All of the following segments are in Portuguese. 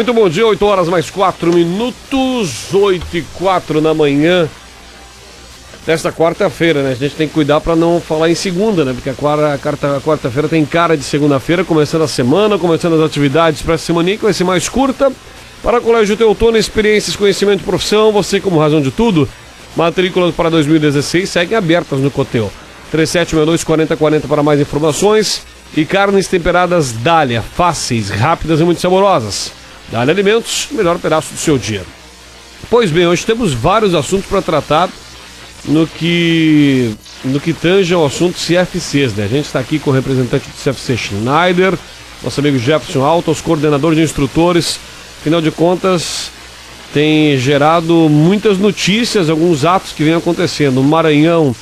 Muito bom dia, 8 horas mais 4 minutos, 8h04 da manhã desta quarta-feira, né? A gente tem que cuidar para não falar em segunda, né? Porque a quarta-feira tem cara de segunda-feira, começando a semana, começando as atividades para essa semana que vai ser mais curta. Para Colégio Teutônia, experiências, conhecimento e profissão, você como razão de tudo. Matrículas para 2016 seguem abertas no Coteu. 3762-4040 para mais informações. E carnes temperadas Dália, fáceis, rápidas e muito saborosas. Dália Alimentos, o melhor pedaço do seu dia. Pois bem, hoje temos vários assuntos para tratar no que tange ao assunto CFCs, né? A gente está aqui com o representante do CFC Schneider, nosso amigo Jefferson Altos, coordenador de instrutores. Afinal de contas, tem gerado muitas notícias, alguns atos que vêm acontecendo. O Maranhão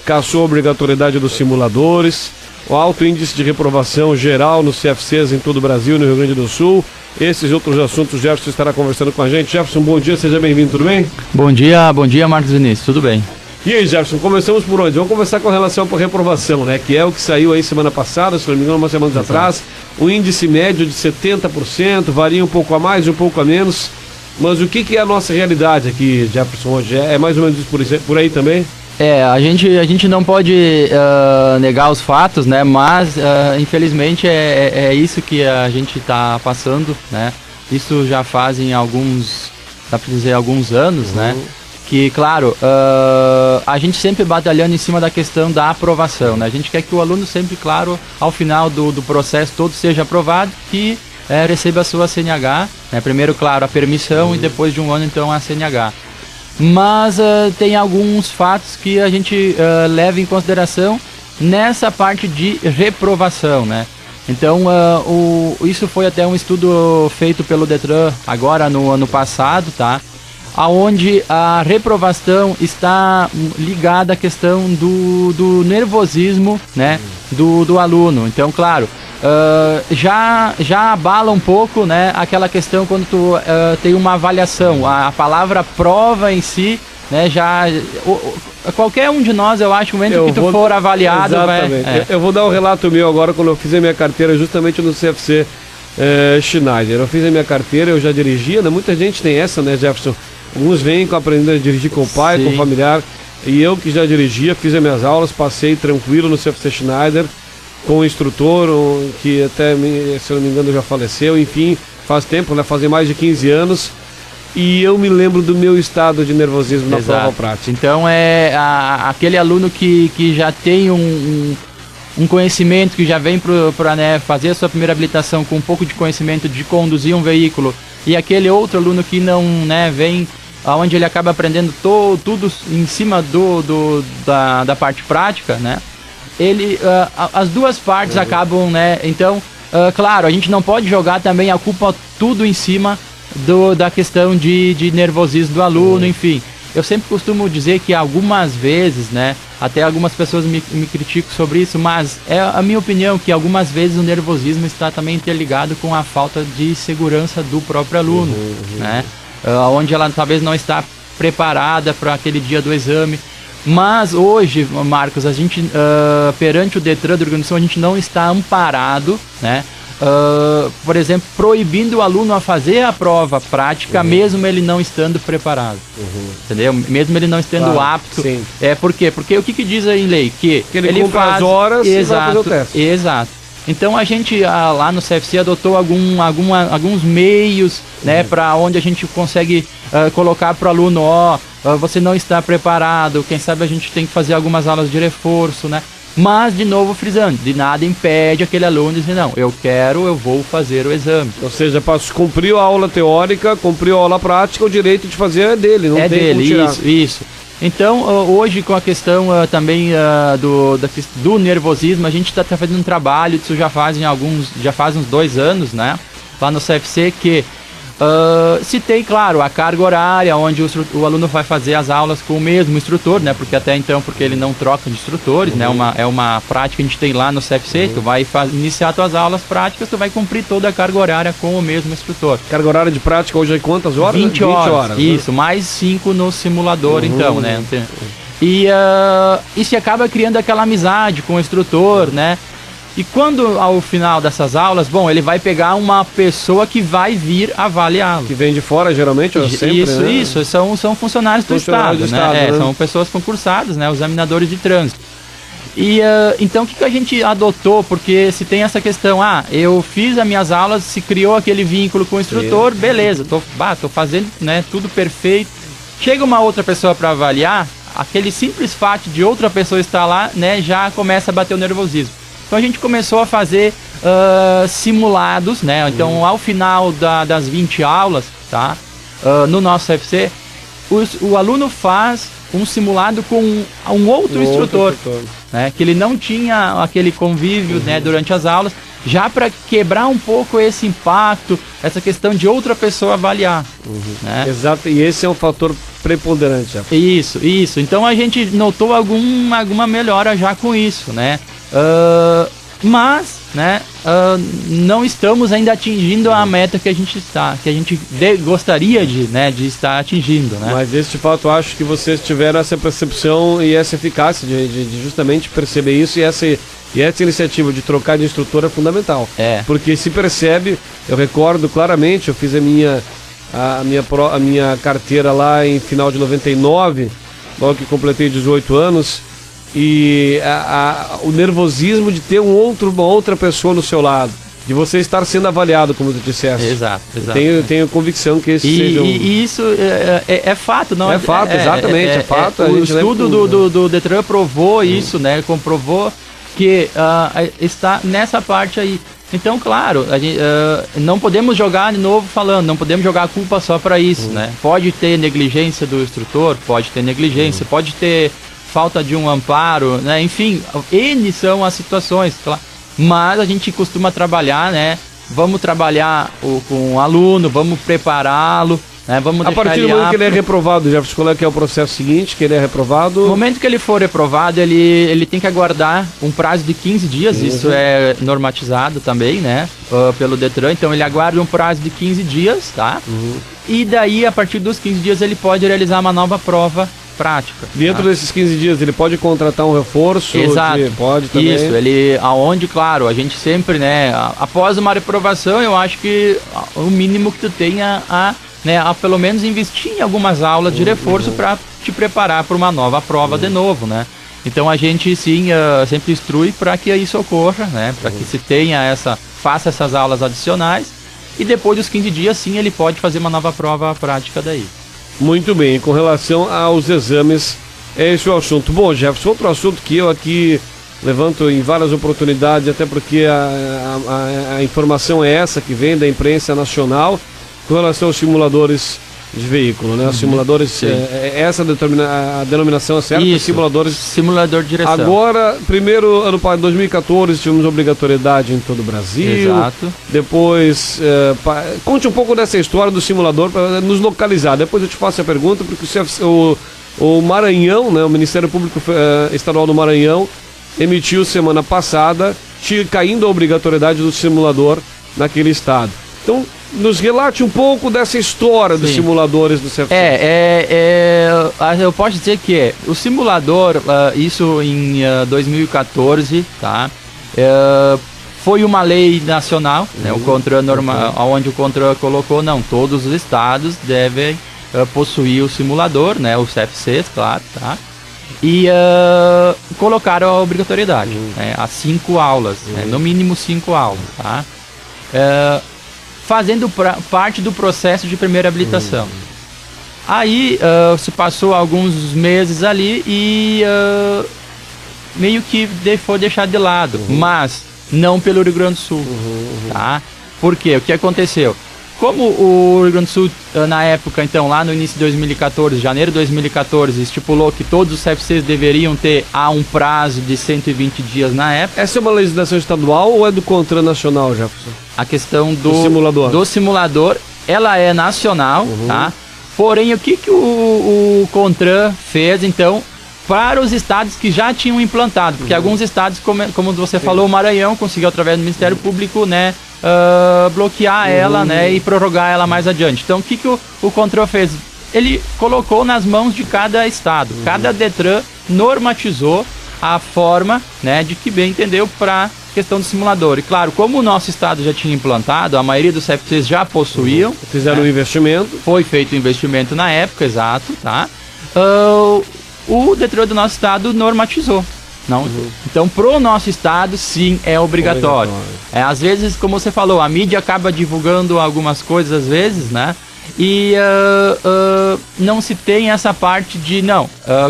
cassou a obrigatoriedade dos simuladores, o alto índice de reprovação geral nos CFCs em todo o Brasil e no Rio Grande do Sul. Esses e outros assuntos, o Jefferson estará conversando com a gente. Jefferson, bom dia, seja bem-vindo, tudo bem? Bom dia, Marcos Vinícius, tudo bem? E aí, Jefferson, começamos por onde? Vamos começar com relação à reprovação, né? Que é o que saiu aí semana passada, se não me engano, umas semanas atrás. O índice médio de 70%, varia um pouco a mais, um pouco a menos. Mas o que é a nossa realidade aqui, Jefferson, hoje? É mais ou menos por aí também? A gente não pode negar os fatos, né? Mas infelizmente é isso que a gente está passando, né? Isso já fazem alguns anos, né? Que, claro, a gente sempre batalhando em cima da questão da aprovação, né? A gente quer que o aluno sempre, claro, ao final do processo todo seja aprovado, que receba a sua CNH, né? Primeiro, claro, a permissão e depois de um ano, então, a CNH. Mas tem alguns fatos que a gente leva em consideração nessa parte de reprovação, né? Então, isso foi até um estudo feito pelo Detran agora no ano passado, tá? Onde a reprovação está ligada à questão do nervosismo, né? Do aluno. Então, claro, já abala um pouco, né, aquela questão quando tu tem uma avaliação. A palavra prova em si, né, qualquer um de nós, eu acho, no momento que tu for avaliado... Exatamente. Eu vou dar um relato meu agora, quando eu fiz a minha carteira justamente no CFC Schneider. Eu fiz a minha carteira, eu já dirigia, né? Muita gente tem essa, né, Jefferson? Alguns vêm aprendendo a dirigir com o pai, Sim. com o familiar. E eu que já dirigia, fiz as minhas aulas, passei tranquilo no CFC Schneider, com o instrutor, que até, se eu não me engano, já faleceu. Enfim, faz tempo, né? Fazem mais de 15 anos. E eu me lembro do meu estado de nervosismo na prova prática. Então aquele aluno que já tem um conhecimento, que já vem para né, fazer a sua primeira habilitação com um pouco de conhecimento de conduzir um veículo, e aquele outro aluno que não, né, vem, onde ele acaba aprendendo tudo em cima da parte prática, né? As duas partes acabam, né? Então, claro, a gente não pode jogar também a culpa tudo em cima da questão de nervosismo do aluno, enfim. Eu sempre costumo dizer que algumas vezes, né, até algumas pessoas me criticam sobre isso, mas é a minha opinião que algumas vezes o nervosismo está também interligado com a falta de segurança do próprio aluno, né, onde ela talvez não está preparada para aquele dia do exame. Mas hoje, Marcos, a gente, perante o Detran da organização, a gente não está amparado, né? Por exemplo, proibindo o aluno a fazer a prova prática, mesmo ele não estando preparado, entendeu? Mesmo ele não estando apto. Sim. Por quê? Porque o que diz aí em lei? Que ele faz as horas e vai fazer o teste. Exato. Então a gente lá no CFC adotou alguns meios, né, para onde a gente consegue colocar para o aluno, você não está preparado, quem sabe a gente tem que fazer algumas aulas de reforço, né? Mas, de novo, frisando, de nada impede aquele aluno de dizer, não, eu vou fazer o exame. Ou seja, cumpriu a aula teórica, cumpriu a aula prática, o direito de fazer é dele, não tem como tirar. Isso. Então, hoje, com a questão também do nervosismo, a gente está fazendo um trabalho, isso já faz uns 2 anos, né, lá no CFC, que se tem, claro, a carga horária, onde o aluno vai fazer as aulas com o mesmo instrutor, né? Porque até então, porque ele não troca de instrutores, né? É uma prática que a gente tem lá no CFC, tu vai iniciar tuas aulas práticas, tu vai cumprir toda a carga horária com o mesmo instrutor. Carga horária de prática hoje é quantas horas? 20 horas, isso, né? Mais 5 no simulador, então, né? E se acaba criando aquela amizade com o instrutor, né? E quando ao final dessas aulas, bom, ele vai pegar uma pessoa que vai vir avaliá-lo. Que vem de fora, geralmente, ou sempre, Isso, né? isso, são funcionários do Estado, né? São pessoas concursadas, né? Os examinadores de trânsito. E então o que a gente adotou? Porque se tem essa questão, eu fiz as minhas aulas, se criou aquele vínculo com o instrutor, beleza, tô fazendo, né, tudo perfeito. Chega uma outra pessoa para avaliar, aquele simples fato de outra pessoa estar lá, né, já começa a bater o nervosismo. Então a gente começou a fazer simulados, né? Então ao final das 20 aulas, tá? No nosso CFC, o aluno faz um simulado com um outro instrutor, né? Que ele não tinha aquele convívio, né, durante as aulas, já para quebrar um pouco esse impacto, essa questão de outra pessoa avaliar. Né? Exato, e esse é um fator preponderante. Já. Isso. Então a gente notou alguma melhora já com isso, né? Mas, né, não estamos ainda atingindo a meta que a gente gostaria de estar atingindo, né? Mas este fato, eu acho que vocês tiveram essa percepção e essa eficácia de justamente perceber isso, e essa iniciativa de trocar de instrutor é fundamental. Porque se percebe, eu recordo claramente, eu fiz a minha carteira lá em final de 99, logo que completei 18 anos, e o nervosismo de ter uma outra pessoa no seu lado, de você estar sendo avaliado, como tu disseste. Exato. Tenho convicção que esse seja e isso é fato, não é fato, exatamente, é fato. O estudo do Detran provou isso, né? Comprovou que está nessa parte aí. Então, claro, não podemos jogar, de novo falando, não podemos jogar a culpa só para isso, né? Pode ter negligência do instrutor, pode ter negligência, pode ter falta de um amparo, né? Enfim, N são as situações, claro. Mas a gente costuma trabalhar, né? Vamos trabalhar com o aluno, vamos prepará-lo, né? Vamos a partir do momento que ele é reprovado, Jefferson, qual é que é o processo seguinte, que ele é reprovado? No momento que ele for reprovado, ele tem que aguardar um prazo de 15 dias, isso é normatizado também, né? Pelo Detran, então ele aguarda um prazo de 15 dias, tá? E daí, a partir dos 15 dias, ele pode realizar uma nova prova prática. Dentro desses 15 dias ele pode contratar um reforço? Exato. Pode também. Isso, aonde, claro, a gente sempre, né, após uma reprovação, eu acho que o mínimo que tu tenha a pelo menos investir em algumas aulas de reforço para te preparar para uma nova prova de novo, né? Então a gente sim sempre instrui para que isso ocorra, né? Para que se faça essas aulas adicionais, e depois dos 15 dias sim ele pode fazer uma nova prova prática daí. Muito bem, com relação aos exames, esse é o assunto. Bom, Jefferson, outro assunto que eu aqui levanto em várias oportunidades, até porque a informação é essa que vem da imprensa nacional, com relação aos simuladores de veículo, né? Os simuladores, essa a denominação é certa, isso, simuladores. Simulador de direção. Agora, primeiro, ano passado, 2014, tivemos obrigatoriedade em todo o Brasil. Exato. Depois, conte um pouco dessa história do simulador para nos localizar. Depois eu te faço a pergunta, porque o Maranhão, né, o Ministério Público Estadual do Maranhão, emitiu semana passada, caindo a obrigatoriedade do simulador naquele estado. Então, nos relate um pouco dessa história dos simuladores do CFC. Eu posso dizer que o simulador, isso em 2014, tá? Foi uma lei nacional, né? O CONTRAN onde o CONTRAN colocou, não, todos os estados devem possuir o simulador, né? Os CFCs, claro, tá? E colocaram a obrigatoriedade, né? As 5 aulas, né? No mínimo 5 aulas, tá? Fazendo parte do processo de primeira habilitação. Aí se passou alguns meses ali e meio que foi deixado de lado, mas não pelo Rio Grande do Sul, tá? Por quê? O que aconteceu? Como o Rio Grande do Sul, na época, então, lá no início de 2014, janeiro de 2014, estipulou que todos os CFCs deveriam ter um prazo de 120 dias na época. Essa é uma legislação estadual ou é do CONTRAN nacional, Jefferson? A questão do simulador, ela é nacional, tá? Porém, o que o CONTRAN fez, então, para os estados que já tinham implantado? Porque alguns estados, como você falou, o Maranhão conseguiu, através do Ministério Público, né, bloquear ela, né, e prorrogar ela mais adiante. Então, o que o CONTRAN fez? Ele colocou nas mãos de cada estado. Cada Detran normatizou a forma, né, de que bem entendeu para questão do simulador. E claro, como o nosso estado já tinha implantado, a maioria dos CFCs já possuíam. Fizeram um investimento. Foi feito o investimento na época, exato, tá? O Detran do nosso estado normatizou. Não? Então, pro nosso estado, sim, é obrigatório. Às vezes, como você falou, a mídia acaba divulgando algumas coisas, às vezes, né? E não se tem essa parte de,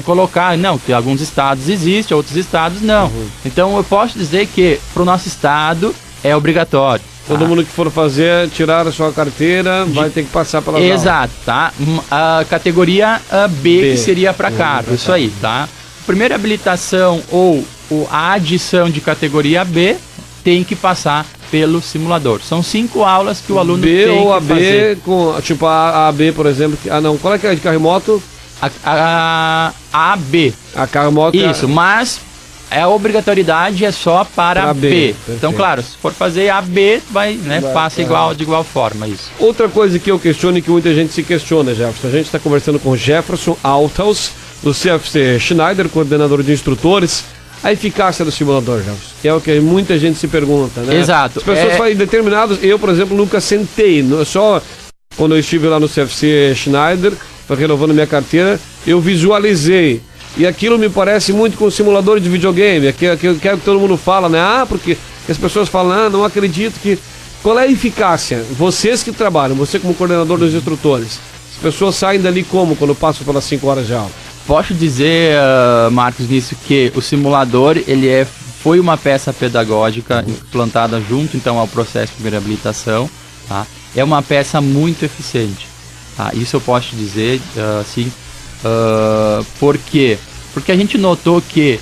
colocar, que alguns estados existem, outros estados não. Então, eu posso dizer que pro nosso estado é obrigatório. Todo mundo que for fazer, tirar a sua carteira, vai ter que passar pela aulas. Exato, tá? A categoria B, que seria para carro, isso aí, tá? Primeira habilitação ou a adição de categoria B tem que passar pelo simulador. São 5 aulas que o aluno B tem ou que a fazer. B, tipo a AB, por exemplo. Qual é que é de carro e moto? A B. A carro e moto. Isso, mas a obrigatoriedade é só para B. Então, claro, se for fazer a B, passa de igual forma isso. Outra coisa que eu questiono e que muita gente se questiona, Jefferson. A gente está conversando com o Jefferson Althaus, do CFC Schneider, coordenador de instrutores. A eficácia do simulador, Jefferson, que é o que muita gente se pergunta, né? Exato. As pessoas fazem determinados... Eu, por exemplo, nunca sentei. Só quando eu estive lá no CFC Schneider, renovando minha carteira, eu visualizei. E aquilo me parece muito com o simulador de videogame. Aquilo que todo mundo fala, né? Porque as pessoas falam, não acredito que... Qual é a eficácia? Vocês que trabalham, você como coordenador dos instrutores, as pessoas saem dali como quando passam pelas 5 horas de aula? Posso dizer, Marcos, nisso que o simulador foi uma peça pedagógica implantada junto então ao processo de primeira habilitação, tá? É uma peça muito eficiente, tá? Isso eu posso dizer, por quê? Porque a gente notou que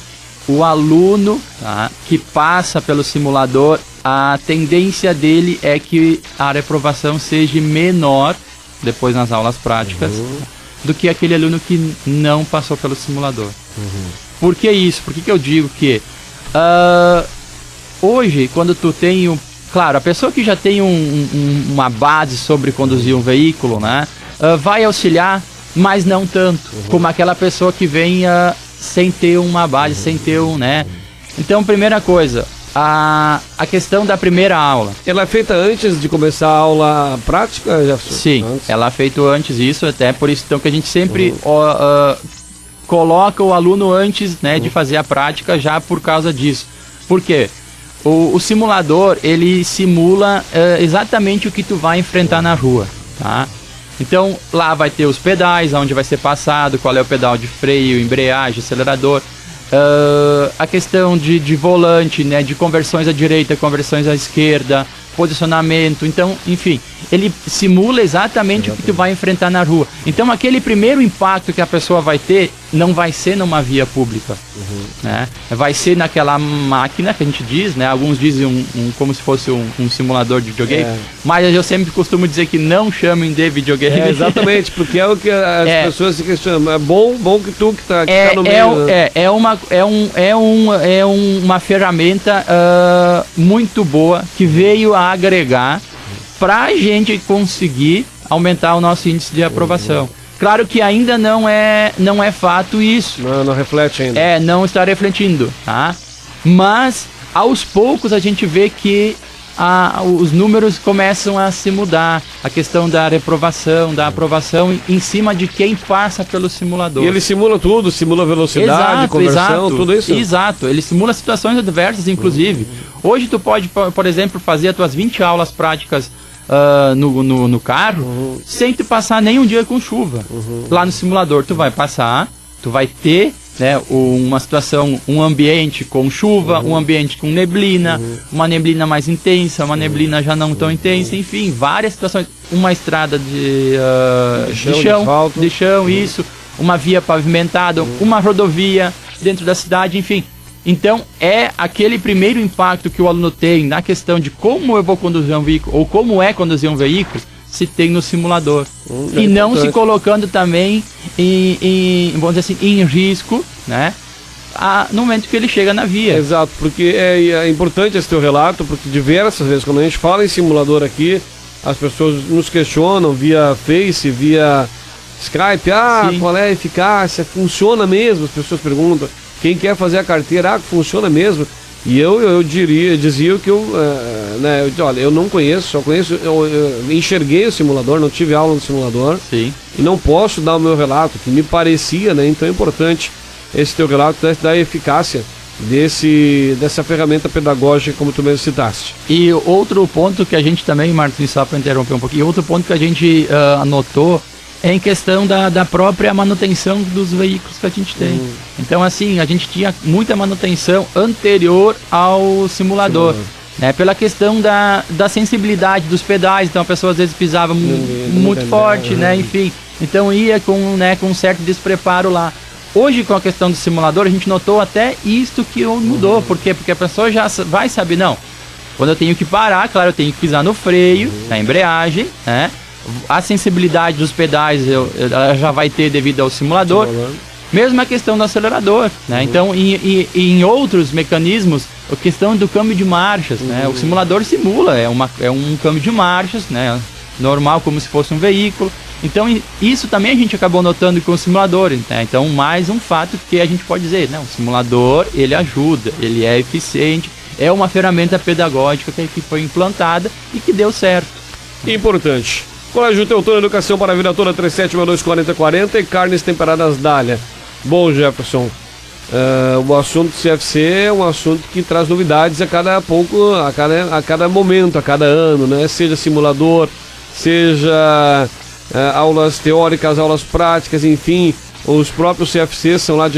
o aluno, tá, que passa pelo simulador, a tendência dele é que a reprovação seja menor depois nas aulas práticas do que aquele aluno que não passou pelo simulador. Por que isso? Por que eu digo que hoje, quando tu tem claro, a pessoa que já tem uma base sobre conduzir um veículo, né, vai auxiliar, mas não tanto, como aquela pessoa que vem sem ter uma base, sem ter né? Então, primeira coisa, a questão da primeira aula. Ela é feita antes de começar a aula prática, Jefferson? Sim, antes. Ela é feita antes isso, até por isso então, que a gente sempre coloca o aluno antes, né, de fazer a prática, já por causa disso. Por quê? O simulador, ele simula exatamente o que tu vai enfrentar na rua, tá? Então, lá vai ter os pedais, onde vai ser passado, qual é o pedal de freio, embreagem, acelerador. A questão de volante, né, de conversões à direita, conversões à esquerda, posicionamento. Então, enfim, ele simula exatamente o que tu vai enfrentar na rua. Então, aquele primeiro impacto que a pessoa vai ter não vai ser numa via pública, né? Vai ser naquela máquina que a gente diz, né? Alguns dizem como se fosse um simulador de videogame, mas eu sempre costumo dizer que não chamem de videogame. Exatamente, porque é o que as pessoas se questionam. É bom que tu que tá no meio. É uma ferramenta muito boa que veio a agregar para a gente conseguir aumentar o nosso índice de aprovação. Claro que ainda não é fato isso. Não reflete ainda. Não está refletindo, tá? Mas aos poucos a gente vê que os números começam a se mudar. A questão da reprovação, da aprovação em cima de quem passa pelo simulador. E ele simula tudo, simula velocidade, conversão, tudo isso? Exato, ele simula situações adversas, inclusive. Hoje tu pode, por exemplo, fazer as tuas 20 aulas práticas no carro sem tu passar nenhum dia com chuva. Lá no simulador tu vai passar, tu vai ter, né, uma situação, um ambiente com chuva, um ambiente com neblina, uma neblina mais intensa, uma neblina já não tão intensa, enfim, várias situações, uma estrada de chão, isso, uma via pavimentada, uma rodovia dentro da cidade, enfim. Então, é aquele primeiro impacto que o aluno tem na questão de como eu vou conduzir um veículo, ou como é conduzir um veículo, se tem no simulador. E não se colocando também vamos dizer assim, em risco, né, no momento que ele chega na via. Exato, porque é importante esse teu relato, porque diversas vezes, quando a gente fala em simulador aqui, as pessoas nos questionam via Face, via Skype, qual é a eficácia, funciona mesmo? As pessoas perguntam. Quem quer fazer a carteira, funciona mesmo. E eu dizia que olha, eu não conheço, eu enxerguei o simulador, não tive aula no simulador. Sim. E não posso dar o meu relato, que me parecia, né? Então é importante esse teu relato da eficácia dessa ferramenta pedagógica, como tu mesmo citaste. E outro ponto que a gente também, Martins, só para interromper um pouquinho, outro ponto que a gente anotou é em questão da própria manutenção dos veículos que a gente tem. Então, assim, a gente tinha muita manutenção anterior ao simulador. Né, pela questão da sensibilidade dos pedais, então a pessoa às vezes pisava muito forte, né, enfim. Então ia com um certo despreparo lá. Hoje, com a questão do simulador, a gente notou até isto que mudou. Por quê? Porque a pessoa já vai saber, não, quando eu tenho que parar, claro, eu tenho que pisar no freio, na embreagem, né? A sensibilidade dos pedais ela já vai ter devido ao simulador. Mesmo a questão do acelerador, né? Então, em outros mecanismos, a questão do câmbio de marchas, né? O simulador simula, é um câmbio de marchas, né? Normal, como se fosse um veículo. Então, isso também a gente acabou notando com o simulador, né? Então, mais um fato que a gente pode dizer, né? O simulador, ele ajuda, ele é eficiente, é uma ferramenta pedagógica que foi implantada e que deu certo. Importante. Colégio Teutônio, educação para a vida toda, 37624040 e carnes temperadas Dália. Bom, Jefferson, o assunto do CFC é um assunto que traz novidades a cada momento, a cada ano, né? Seja simulador, seja aulas teóricas, aulas práticas, enfim. Os próprios CFC são lá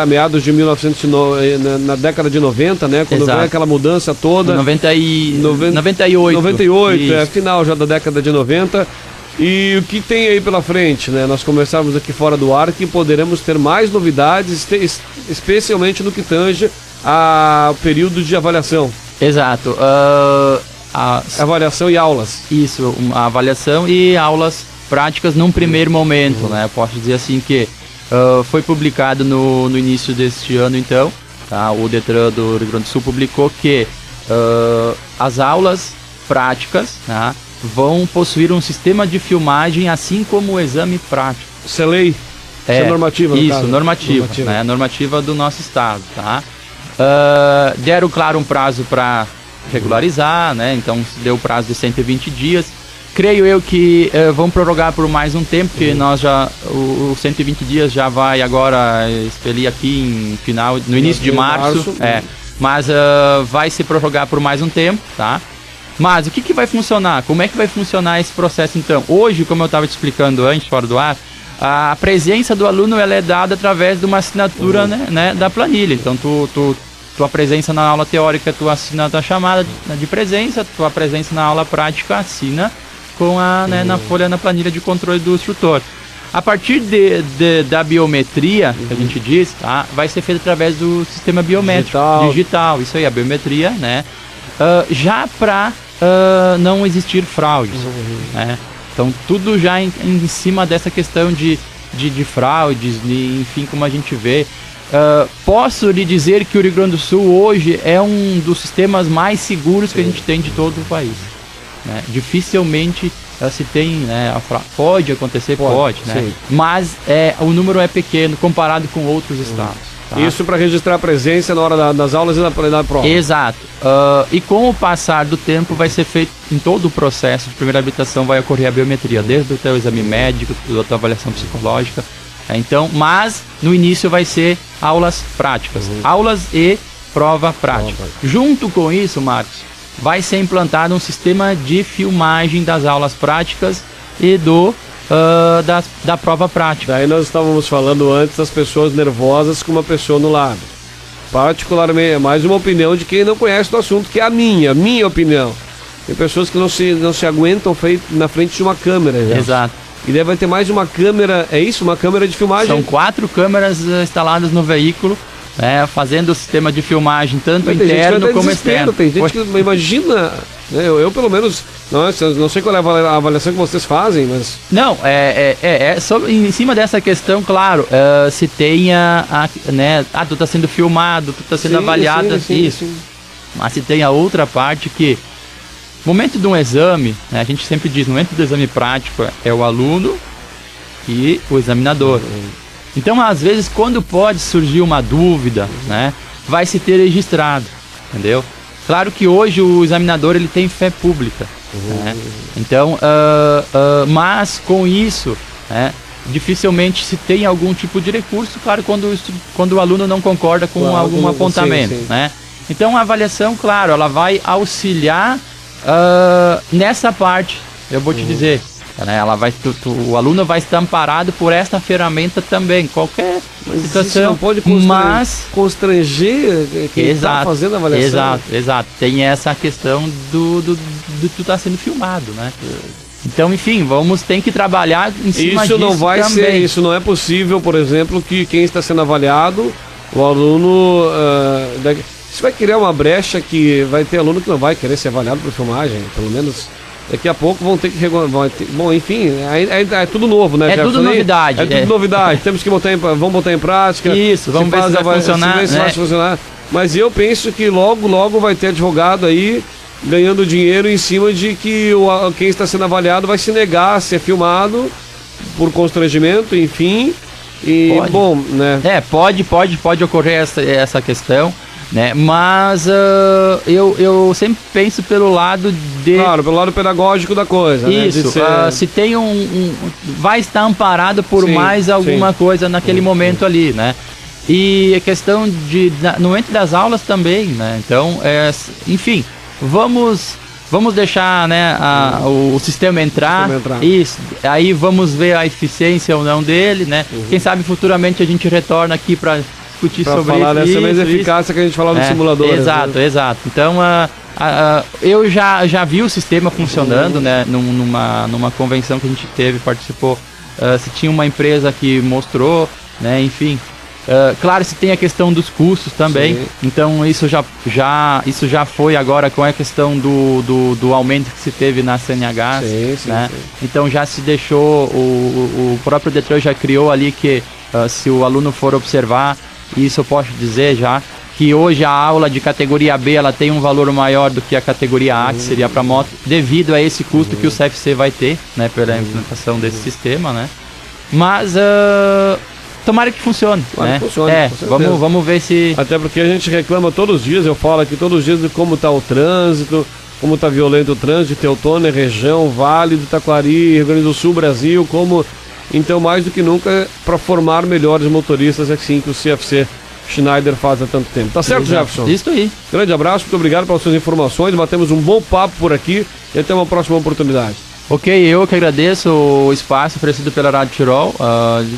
meados de 1990, na década de 90, né? Quando veio aquela mudança toda. 98. 98, final já da década de 90. E o que tem aí pela frente, né? Nós conversávamos aqui fora do ar que poderemos ter mais novidades, especialmente no que tange ao período de avaliação. Exato. Avaliação e aulas. Isso, a avaliação e aulas práticas num primeiro momento, né? Posso dizer assim que foi publicado no início deste ano, então, tá? O Detran do Rio Grande do Sul publicou que as aulas práticas, tá, vão possuir um sistema de filmagem, assim como o exame prático. Isso é lei? Isso é normativa, no caso? Normativa. Né? Normativa do nosso estado, tá? Deram, claro, um prazo para regularizar, né? Então deu o prazo de 120 dias. Creio eu que vão prorrogar por mais um tempo, porque os 120 dias já vai agora expelir aqui no início de março. Mas vai se prorrogar por mais um tempo, tá? Mas o que vai funcionar? Como é que vai funcionar esse processo então? Hoje, como eu estava te explicando antes, fora do ar, a presença do aluno ela é dada através de uma assinatura né, da planilha. Então tua presença na aula teórica, tu assina a tua chamada de presença, tua presença na aula prática assina com na folha, na planilha de controle do instrutor. A partir da biometria, que a gente diz, tá, vai ser feito através do sistema biométrico digital. Isso aí, a biometria, né? Já para não existir fraudes, né? Então tudo já em cima dessa questão de fraudes, enfim, como a gente vê. Posso lhe dizer que o Rio Grande do Sul hoje é um dos sistemas mais seguros que a gente tem de todo o país, né? Dificilmente se tem, né, pode acontecer, pode, né? Mas o número é pequeno comparado com outros estados. Tá? Isso para registrar a presença na hora das aulas e na prova. Exato. E com o passar do tempo vai ser feito em todo o processo de primeira habilitação, vai ocorrer a biometria, desde o teu exame médico, da tua avaliação psicológica. Então, mas no início vai ser aulas práticas, aulas e prova prática. Junto com isso, Marcos, vai ser implantado um sistema de filmagem das aulas práticas e da prova prática. Daí nós estávamos falando antes das pessoas nervosas com uma pessoa no lado. Particularmente, é mais uma opinião de quem não conhece do assunto, que é a minha opinião. Tem pessoas que não se aguentam na frente de uma câmera. Já. Exato. E daí vai ter mais uma câmera, é isso? Uma câmera de filmagem? São 4 câmeras instaladas no veículo, fazendo o sistema de filmagem, tanto interno como externo. Tem gente que imagina, né, eu pelo menos, não sei qual é a avaliação que vocês fazem, mas... Não, em cima dessa questão, claro, se tenha, né, tu está sendo filmado, tu está sendo avaliado, isso. Mas se tem a outra parte que, no momento de um exame, né, a gente sempre diz, no momento do exame prático é o aluno e o examinador. Então, às vezes, quando pode surgir uma dúvida, né, vai se ter registrado. entendeu? Claro que hoje o examinador ele tem fé pública, né? Então, mas com isso, né, dificilmente se tem algum tipo de recurso, claro, quando o aluno não concorda com algum apontamento, sim. né? Então a avaliação, claro, ela vai auxiliar nessa parte, eu vou te dizer, né? Ela vai, o aluno vai estar amparado por esta ferramenta também, qualquer situação. Isso não pode constranger quem está fazendo a avaliação. Exato. Tem essa questão do tu tá sendo filmado, né? Então, enfim, tem que trabalhar em cima disso também. Isso não é possível, por exemplo, que quem está sendo avaliado, o aluno... Isso vai criar uma brecha que vai ter aluno que não vai querer ser avaliado por filmagem, pelo menos... Daqui a pouco vão ter que bom, enfim, é tudo novo, né? É tudo novidade. É tudo novidade. Temos que vamos botar em prática. Isso, vamos ver se vai funcionar. Se vai funcionar. Mas eu penso que logo vai ter advogado aí ganhando dinheiro em cima de que quem está sendo avaliado vai se negar a ser filmado por constrangimento, enfim. E pode. Bom, né? Pode ocorrer essa questão. Né? Mas eu sempre penso pelo lado de... Claro, pelo lado pedagógico da coisa. Isso, né? Se tem vai estar amparado por mais alguma coisa naquele momento ali, né? E a questão no momento das aulas também, né? Então, enfim, vamos deixar, né, o sistema entrar. Isso, aí vamos ver a eficiência ou não dele, né? Quem sabe futuramente a gente retorna aqui para discutir sobre falar dessa mesma eficácia que a gente falava no simulador. Exato. Então, eu já vi o sistema funcionando, né? Numa convenção que a gente participou. Se tinha uma empresa que mostrou, né? Enfim. Claro, se tem a questão dos custos também. Sim. Então, isso já foi agora com a questão do aumento que se teve na CNH. Né? Sim. Então, já se deixou, o próprio Detran já criou ali que se o aluno for observar, isso eu posso dizer já, que hoje a aula de categoria B ela tem um valor maior do que a categoria A, que seria para moto, devido a esse custo que o CFC vai ter, né, pela implementação desse sistema, né? Mas tomara que funcione, né? Vamos ver se... Até porque a gente reclama todos os dias, eu falo aqui todos os dias de como está o trânsito, como está violento o trânsito de Teutônia, região, Vale do Taquari, Rio Grande do Sul, Brasil, como... Então, mais do que nunca, para formar melhores motoristas, é assim que o CFC Schneider faz há tanto tempo. Tá certo, Jefferson? Isso aí. Grande abraço, muito obrigado pelas suas informações, batemos um bom papo por aqui e até uma próxima oportunidade. Ok, eu que agradeço o espaço oferecido pela Rádio Tirol.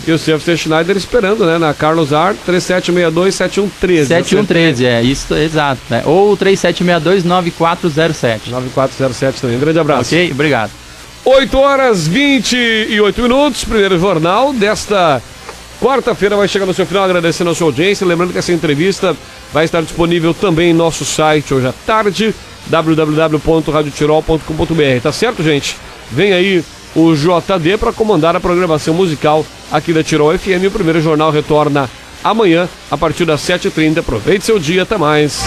E o CFC Schneider esperando, né, na Carlos Art, 3762-7113. 7113, isso, exato. Né? Ou 3762-9407. 9407 também. Grande abraço. Ok, obrigado. 8h28, primeiro jornal desta quarta-feira vai chegar no seu final, agradecendo a sua audiência, lembrando que essa entrevista vai estar disponível também em nosso site hoje à tarde, www.radiotirol.com.br, tá certo, gente? Vem aí o JD para comandar a programação musical aqui da Tirol FM, o primeiro jornal retorna amanhã a partir das 7h30, aproveite seu dia, até mais.